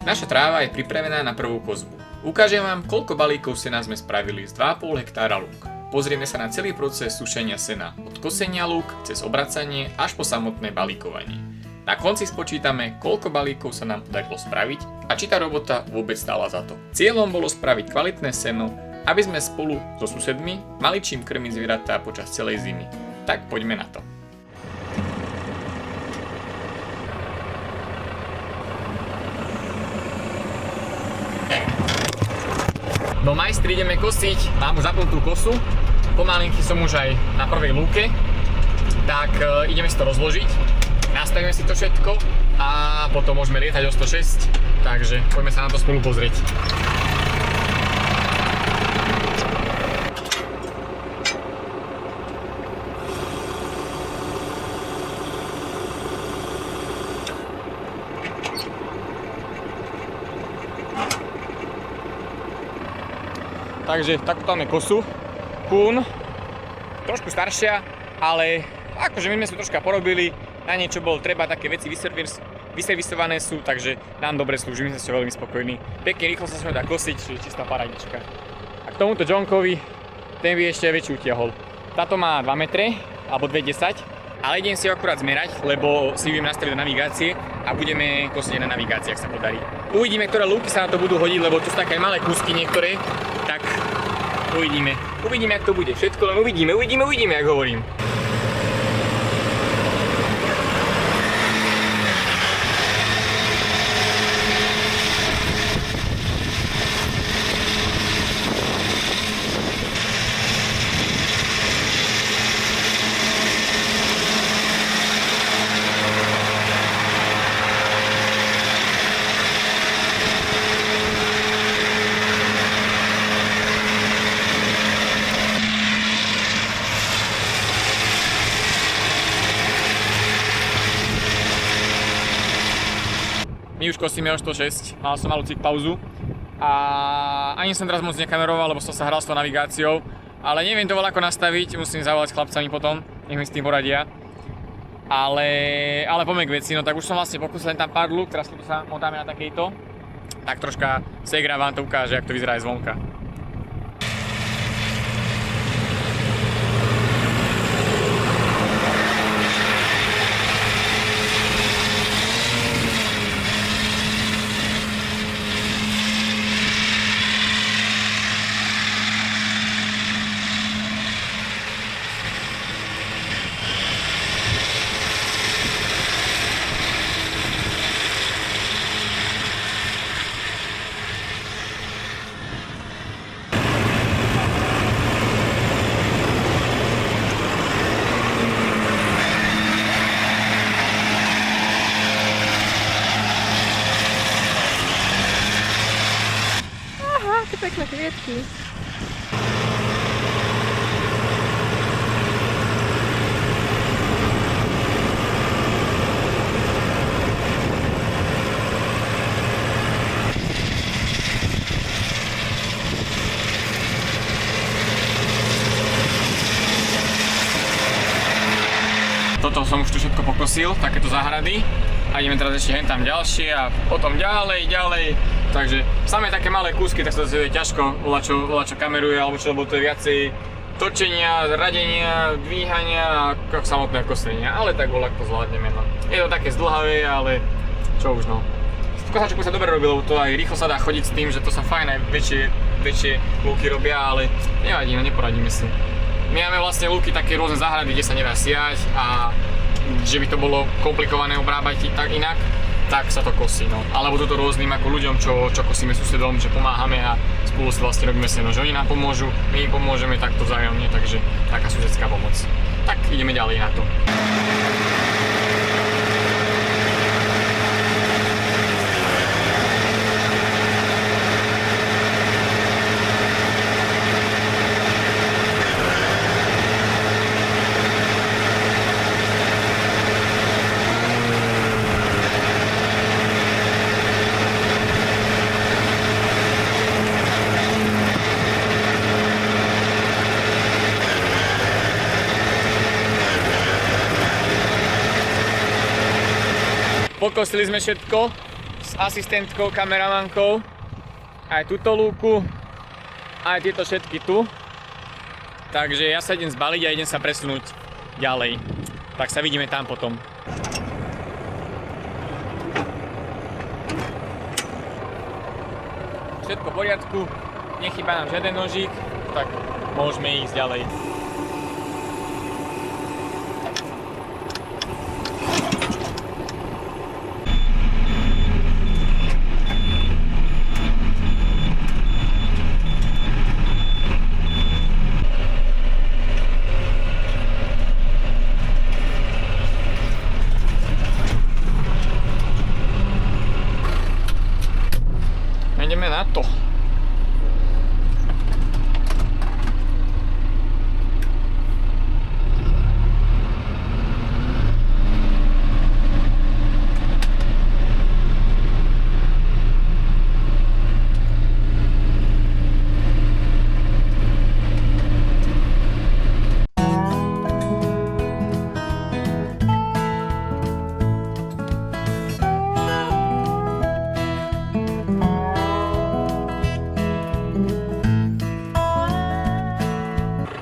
Naša tráva je pripravená na prvú kozbu. Ukážem vám, koľko balíkov sena sme spravili z 2,5 hektára lúk. Pozrieme sa na celý proces sušenia sena, od kosenia lúk, cez obracanie až po samotné balíkovanie. Na konci spočítame, koľko balíkov sa nám podarilo spraviť a či tá robota vôbec stála za to. Cieľom bolo spraviť kvalitné seno, aby sme spolu so susedmi mali čím krmiť zvieratá počas celej zimy. Tak poďme na to. No majstri, ideme kosiť, mám už zapnutú kosu, pomalinky som už aj na prvej lúke, tak ideme si to rozložiť, nastavíme si to všetko a potom môžeme lietať o 106, takže poďme sa na to spolu pozrieť. Takže takto máme kosu, Kuhn, trošku staršia, ale akože my sme si troška porobili, na niečo bolo treba, také veci vyservisované sú, takže nám dobre slúži, my sme si veľmi spokojní. Pekne rýchlo sa dá kosiť, čiže čistá paradička. A k tomuto Johnkovi, ten by ešte väčší utiahol. Táto má 2 metre, alebo 2,10, ale idem si ho akurát zmerať, lebo si idem nastaviť do navigácie a budeme kosiť na navigácii, ak sa podarí. Uvidíme, ktoré lúky sa na to budú hodiť, lebo tu sú také malé kúsky niektoré, tak uvidíme. Uvidíme, jak to bude. Všetko len uvidíme, jak hovorím. My už kosíme o 106, mal som malú pauzu a ani som teraz moc nekameroval, lebo som sa hral s tou navigáciou, ale neviem to voľako nastaviť, musím zavolať s chlapcami potom, nech mi s tým poradia. Ale poďme k veci, no tak už som vlastne pokusil len tam pár lúk, teraz keď sa motáme na takejto, tak troška Segra vám to ukáže, jak to vyzerá aj zvonka. Pekné kvietky. Toto som už tu všetko pokosil, takéto záhrady. A ideme teraz ešte hen tam ďalšie a potom ďalej. Takže samé také malé kúsky, tak sa to je ťažko voľačo kameruje alebo čo, lebo to je viacej točenia, radenia, dvíhania a samotného kosenia, ale tak voľak to zvládneme. No. Je to také zdĺhavé, ale čo už no. V kosačku sa dobre robilo, to aj rýchlo sa dá chodiť s tým, že to sa fajn aj väčšie lúky robia, ale nevadí, no neporadíme si. My máme vlastne lúky také rôzne záhrady, kde sa nedá siať a že by to bolo komplikované obrábať tak inak, tak sa to kosí, no. Alebo toto rôznym ako ľuďom, čo kosíme susedom, že pomáhame a spolu si vlastne robíme seno, že oni nám pomôžu, my im pomôžeme takto vzájomne, takže taká susedská pomoc. Tak ideme ďalej na to. Pokosili sme všetko, s asistentkou, kameramankou. Aj túto lúku, aj tieto všetky tu. Takže ja sa idem zbaliť a idem sa presunúť ďalej. Tak sa vidíme tam potom. Všetko v poriadku, nechýba nám žiaden nožík, tak môžeme ísť ďalej. Ideme na to.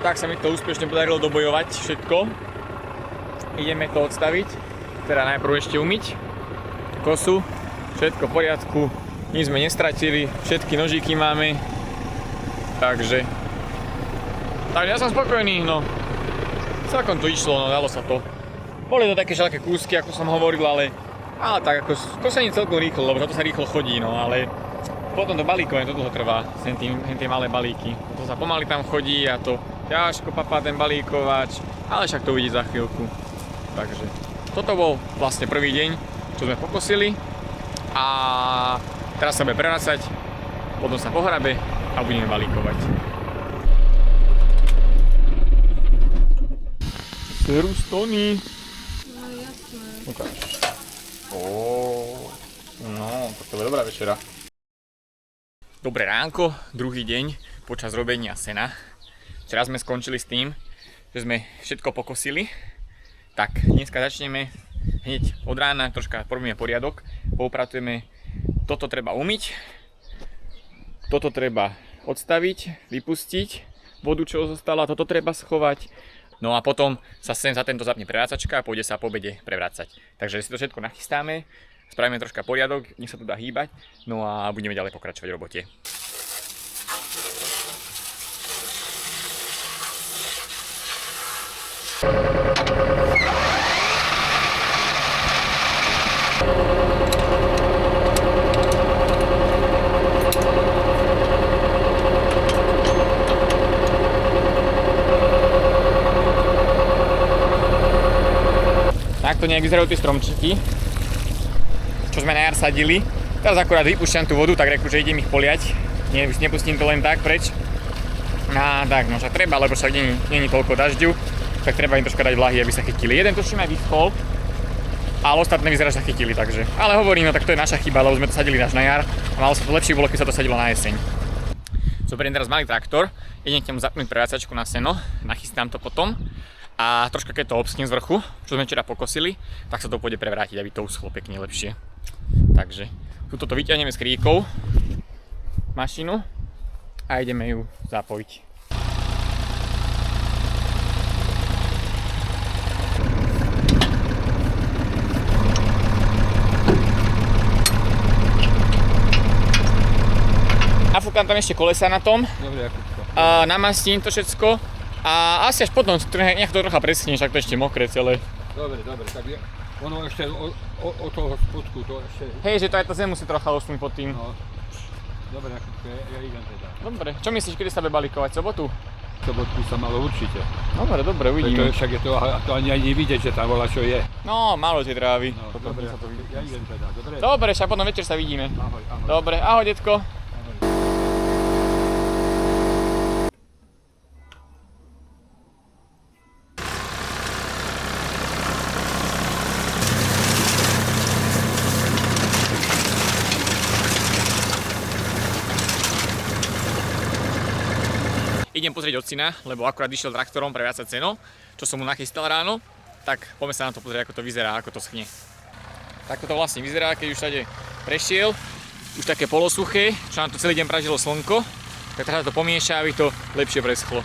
Tak sa mi to úspešne podarilo dobojovať všetko. Ideme to odstaviť, teda najprv ešte umyť kosu, všetko v poriadku, nič sme nestratili, všetky nožíky máme, takže ja som spokojný, no celkom to išlo, no dalo sa to. Boli to také všelaké kúsky, ako som hovoril, ale tak ako kosenie celkom rýchlo, lebo to sa rýchlo chodí, no ale potom to balíkovanie, to dlho trvá, tie malé balíky, to sa pomaly tam chodí a to ťažko papá ten balíkovač, ale však to uvidí za chvíľku. Takže toto bol vlastne prvý deň, čo sme pokosili a teraz sa bude prevracať, potom sa pohrabe a budeme balíkovať. Serus Tony. No jasné. Ukáž. No, to bude dobrá večera. Dobré ránko, druhý deň počas robenia sena. Včera sme skončili s tým, že sme všetko pokosili. Tak dneska začneme hneď od rána, troška porobíme poriadok, poupratujeme. Toto treba umyť, toto treba odstaviť, vypustiť, vodu čo zostala, toto treba schovať. No a potom sa sem za tento zapne prevracačka a pôjde sa po obede prevracať. Takže si to všetko nachystáme, spravíme troška poriadok, nech sa tu dá hýbať, no a budeme ďalej pokračovať v robote. Takto nejak vyzerajú tie stromčeky, čo sme na jar sadili. Teraz akurát vypúšťam tú vodu, tak reku, že idem ich poliať. Nepustím to len tak preč. Tak, no však treba, lebo však není toľko dažďu, tak treba im troška dať vlahy, aby sa chytili. Jeden tuším aj vyschol, ale ostatné vyzerá, že sa chytili, takže. Ale hovorím, no tak to je naša chyba, lebo sme to sadili až na jar a malo sa to lepšie bolo, keď sa to sadilo na jeseň. Zoberiem teraz malý traktor, idem k nemu zapnúť prevracačku na seno, nachystám to potom. A troška keď to obschne z vrchu, čo sme včera pokosili, tak sa to pôjde prevrátiť, aby to uschlo pekne lepšie. Takže tuto to vyťahneme s kríkou, mašinu a ideme ju zapojiť. Nafúkam tam ešte kolesa na tom, namastím to všetko. A asi až potom, nech to trocha preschne, však to ešte mokré celé. Dobre, tak je, ono ešte od toho spodku, to ešte... Hej, že to aj tá zem musí trocha osnúť pod tým. No, dobre, ja idem teda. Dobre, čo myslíš, kedy sa bude balíkovať? Sobotu? Sobotku sa malo určite. Dobre, uvidíme. Však je to ani nevidieť, že tam volá čo je. No, málo tie trávy. No, dobre, ja idem teda, dobre? Dobre, však potom večer sa vidíme. Ahoj. Dobre, ahoj detko. Idem pozrieť otcina, lebo akurát išiel traktorom prevrácať seno, čo som mu nachystal ráno, tak poďme sa na to pozrieť, ako to vyzerá, ako to schne. Takto to vlastne vyzerá, keď už tady prešiel. Už také polosuché, čo nám tu celý deň pražilo slnko. Tak teraz to pomieša, aby to lepšie preschlo.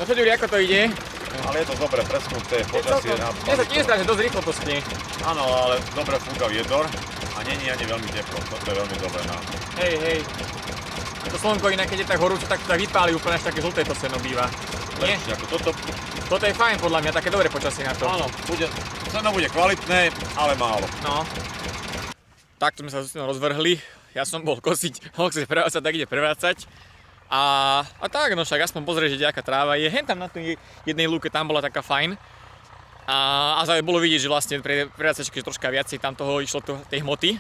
No čo, Ďuri, ako to ide? Ale je to dobre presknuté, počasie na... Mne sa tiež zdá, že dosť rýchlo to sknie. Áno, ale dobre fúka vietor a není ani veľmi teplo, toto je veľmi dobré na... Hej. To slnko inak, keď je tak horúce, tak to tak vypáli úplne, až také žlté to seno býva. Nie? Lepšie ako toto. Toto je fajn podľa mňa, také dobré počasie na to. Áno, ceno bude kvalitné, ale málo. No. Takto sme sa rozvrhli. Ja som bol kosiť, chce prevácať, tak ide prevácať. A tak, no však aspoň pozrieť, že aká tráva je. Hen tam na tej jednej lúke tam bola taká fajn. A zároveň bolo vidieť, že vlastne pre prevácačky troška viacej tam toho išlo tej hmoty.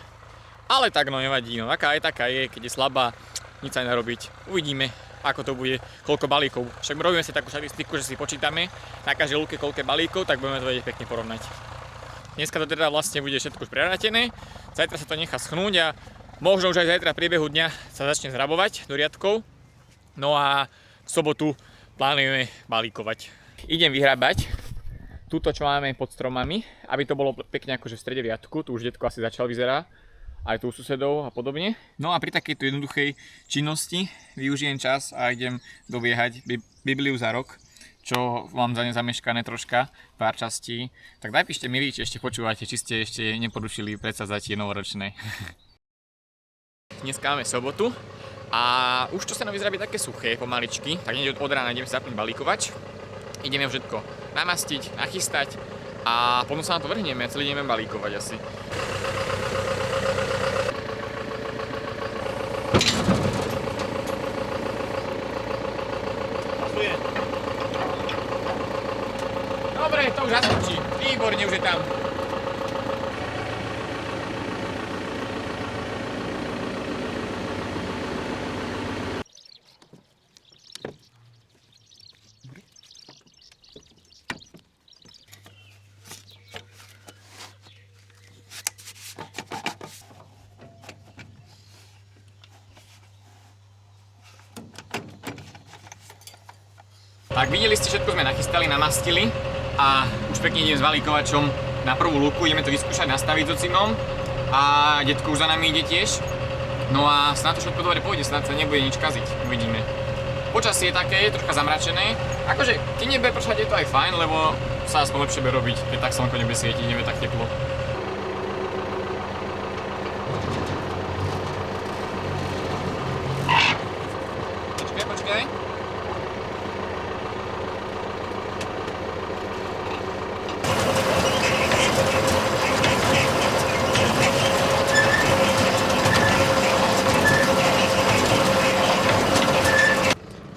Ale tak no nevadí, no aká je, keď je slabá, nič sa nedá robiť. Uvidíme, ako to bude, koľko balíkov. Však my robíme si takú štatistiku, že si počítame na každej lúke koľko balíkov, tak budeme to vedieť pekne porovnať. Dneska to teda vlastne bude všetko už prerátené, zajtra sa to nechá schnúť a možno už aj zajtra v priebehu dňa sa začne zrabovať do riadkov. No a v sobotu plánujeme balíkovať. Idem vyhrabať túto, čo máme pod stromami, aby to bolo pekne akože v strede riadku. Tu už detko asi začal, vyzerá, aj tu susedov a podobne. No a pri takejto jednoduchej činnosti využijem čas a idem dobiehať Bibliu za rok, čo mám za ne zameškané troška, pár častí. Tak napíšte milí, či ešte počúvate, či ste ešte neporušili predsavzatie novoročné. Dneska máme sobotu. A už to sa nám vyzerá byť také suché, pomaličky, tak hneď od rána ideme sa zapnúť balíkovač. Ideme všetko namastiť, nachystať a potom sa na to vrhneme a celý ideme balíkovať asi. Dobre, to už zaskočí. Výborne, už je tam. Tak videli ste, všetko sme nachystali, namastili a už pekne idem s balíkovačom na prvú lúku, ideme to vyskúšať nastaviť s ocinom a detko už za nami ide tiež. No a snad to všetko dobre pôjde, snad sa nebude nič kaziť, uvidíme. Počasie je také, je troška zamračené, akože keď nebude pršať je to aj fajn, lebo sa aspoň lepšie bude robiť, keď tak slnko nebude svietiť, nebude tak teplo. Počkaj.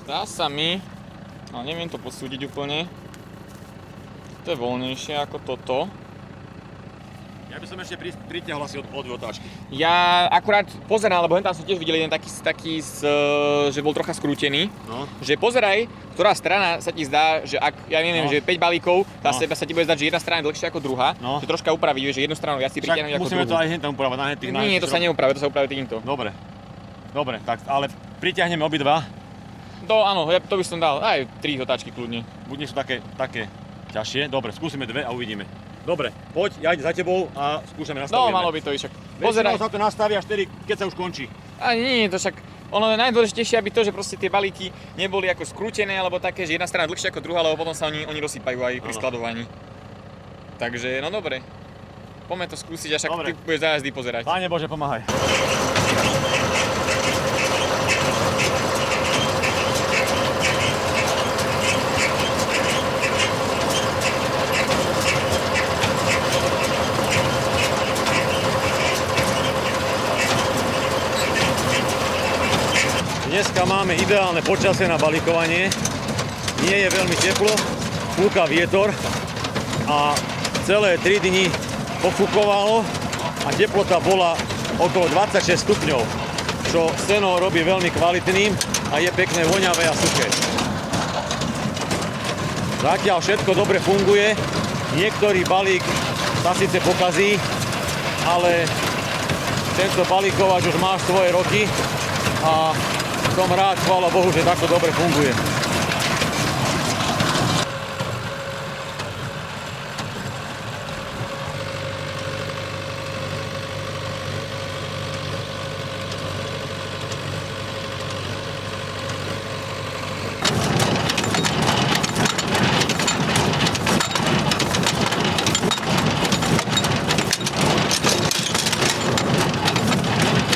Zdá sa mi, ale neviem to posúdiť úplne, to je voľnejšie ako toto. Ja by som ešte pritiahol asi od otáčky. Ja akurát pozerám, lebo tam som tiež videl jeden taký že bol trocha skrútený. No. Že pozeraj, ktorá strana sa ti zdá, že ak, ja neviem, že 5 balíkov, sa ti bude zdať, že jedna strana je dlhšia ako druhá. No. Že troška upraví, že jednu stranu viac si pritiahnuť ako druhú. Musíme to aj tam upravať na tých Nie, to sa neupraví, to sa upraví týmto. Dobre, tak ale pritiahneme obidva. To áno, to by som dal, aj 3 otáčky kľudne. Buď sú také ťažšie. Dobre, skúsime dve a uvidíme. Dobre, poď, ja idem za tebou a skúšame nastaviť. No, malo by to ísť. Pozeraj. Väčšinou sa to nastaví až tedy, keď sa už končí. A nie, to však ono je najdôležitejšie, aby to, že proste tie balíky neboli ako skrútené alebo také, že jedna strana dlhšia ako druhá, lebo potom sa oni rozsypajú aj pri skladovaní. Takže, no dobre. Poďme to skúsiť, až ak ty budeš za jazdy pozerať. Páne Bože, pomáhaj. Dneska máme ideálne počasie na balíkovanie. Nie je veľmi teplo, fúka vietor a celé 3 dni pofúkovalo a teplota bola okolo 26 stupňov, čo seno robí veľmi kvalitným a je pekné, voňavé a suché. Zatiaľ všetko dobre funguje, niektorý balík sa síce pokazí, ale tento balíkovač už má svoje roky a som rád, chvála Bohu, že takto dobre funguje.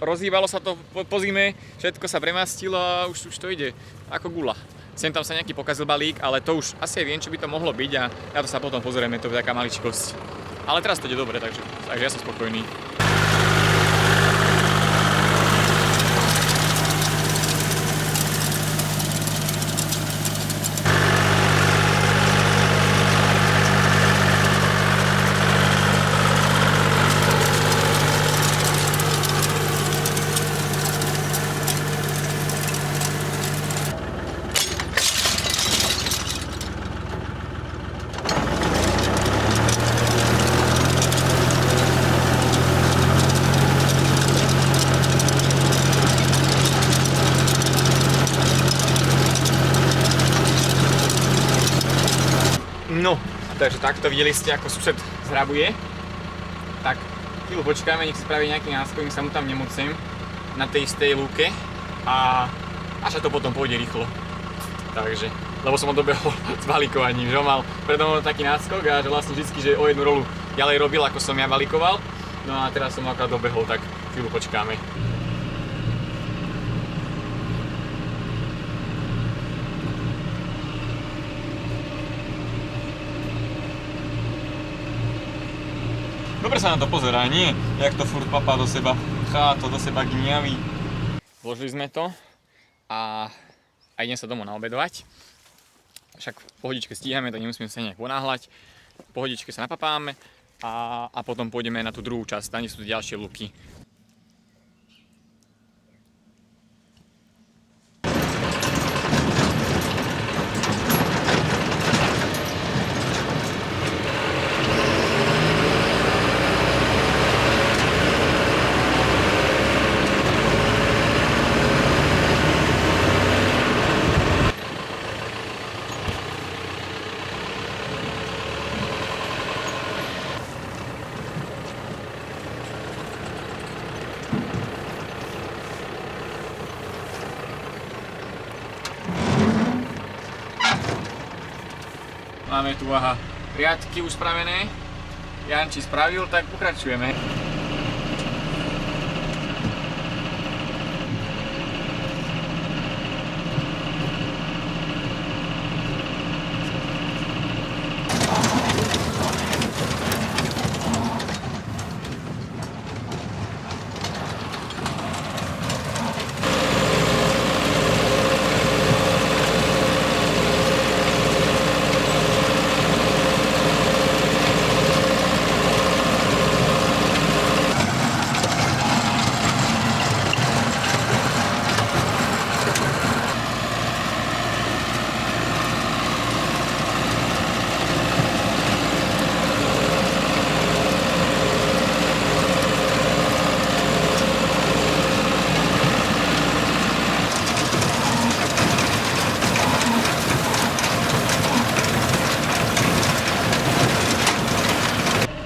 Rozhýbalo sa to po zime, všetko sa premastilo a už to ide ako gula. Sem tam sa nejaký pokazil balík, ale to už asi viem, čo by to mohlo byť a na to sa potom pozrieme, to je taká maličkosť. Ale teraz to ide dobre, takže ja som spokojný. No, takže takto videli ste, ako sused zhrabuje. Tak chvíľu počkáme, nech si spraví nejaký náskok, nech sa mu tam nemocem na tej istej lúke a až to potom pôjde rýchlo. Takže, lebo som ho dobehol s balíkovaním, že on mal predo mnou taký náskok a že vlastne vždycky, že o jednu rolu ďalej robil, ako som ja balíkoval. No a teraz som ho akorát dobehol, tak chvíľu počkáme. Dobre sa na to pozerá, nie? Jak to furt papá do seba, to do seba gniaví. Vložili sme to a idem sa domov naobedovať. Však v pohodičke stíhame, tak nemusíme sa nejak ponáhľať. V pohodičke sa napapáme a potom pôjdeme na tú druhú časť, tam sú ďalšie luky. Máme tu riadky už spravené. Janči spravil, tak pokračujeme.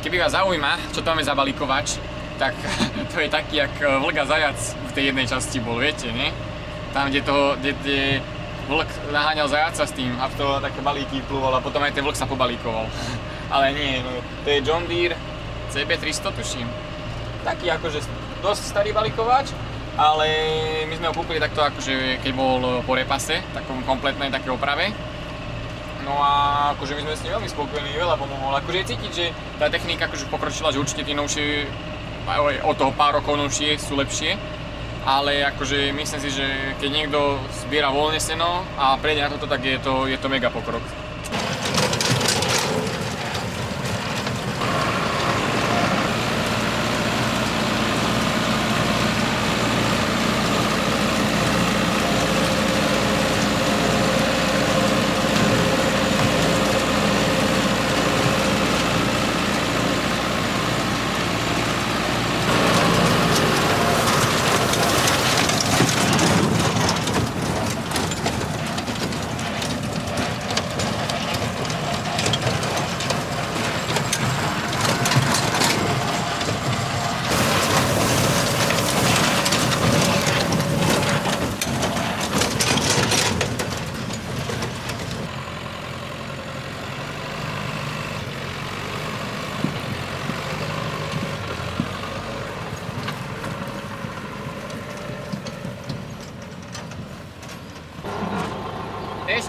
Keby vás zaujíma, čo to máme za balíkovač, tak to je taký, jak vlk a zajac v tej jednej časti bol, viete, nie? Tam, kde vlk naháňal zajaca s tým a to také balíky plúval a potom aj ten vlk sa pobalíkoval. Ale nie, no, to je John Deere CB300 tuším. Taký akože dosť starý balíkovač, ale my sme ho kúpili takto akože keď bol po repase, takom kompletnej také oprave. No a akože my sme s ním veľmi spokojní, veľa pomohol. Akože je cítiť, že tá technika akože pokročila, že určite tie novšie, od toho pár rokov novšie sú lepšie. Ale akože myslím si, že keď niekto zbiera voľne seno a prejde na toto, tak je to mega pokrok.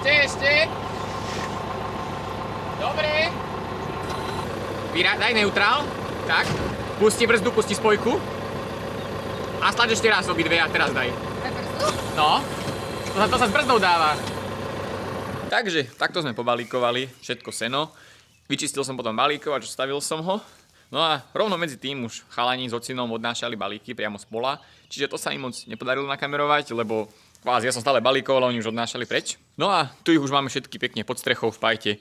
Ešte. Dobre. Daj neutrál. Tak. Pusti brzdu, pusti spojku. A stlač ešte raz obidve a teraz daj. No. To sa s brzdou dáva. Takže, takto sme pobalíkovali všetko seno. Vyčistil som potom balíkovač, stavil som ho. No a rovno medzi tým už chalani s ocinom odnášali balíky priamo z pola. Čiže to sa im moc nepodarilo nakamerovať, lebo kvázi ja som stále balíkoval a oni už odnášali preč. No a tu ich už máme všetky pekne pod strechou v pajte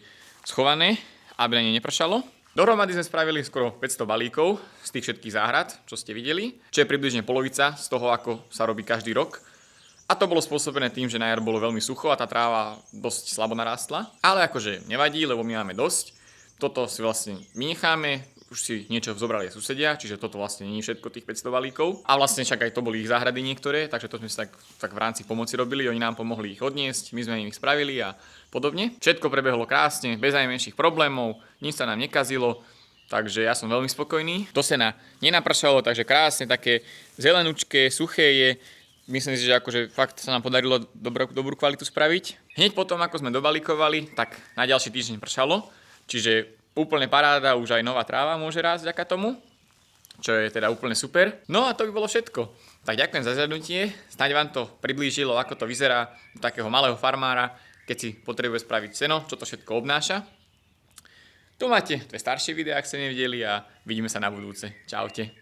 schované, aby na ne nepršalo. Dohromady sme spravili skoro 500 balíkov z tých všetkých záhrad, čo ste videli, čo je približne polovica z toho, ako sa robí každý rok. A to bolo spôsobené tým, že na jar bolo veľmi sucho a tá tráva dosť slabo narástla. Ale akože nevadí, lebo my máme dosť. Toto si vlastne my necháme, už si niečo zobrali aj susedia, čiže toto vlastne nie je všetko tých 500 balíkov. A vlastne však aj to boli ich záhrady niektoré, takže to sme si tak v rámci pomoci robili, oni nám pomohli ich odniesť, my sme im ich spravili a podobne. Všetko prebehlo krásne, bez najmenších problémov, nič sa nám nekazilo, takže ja som veľmi spokojný. To sena nenapršalo, takže krásne, také zelenučké, suché je. Myslím si, že akože fakt sa nám podarilo dobrú kvalitu spraviť. Hneď potom, ako sme dobalíkovali, tak na ďalší týždeň pršalo, čiže úplne paráda, už aj nová tráva môže rásť vďaka tomu, čo je teda úplne super. No a to by bolo všetko. Tak ďakujem za zhľadnutie, snáď vám to priblížilo, ako to vyzerá u takého malého farmára, keď si potrebuje spraviť seno, čo to všetko obnáša. Tu máte dve staršie videá, ak ste nevideli a vidíme sa na budúce. Čaute.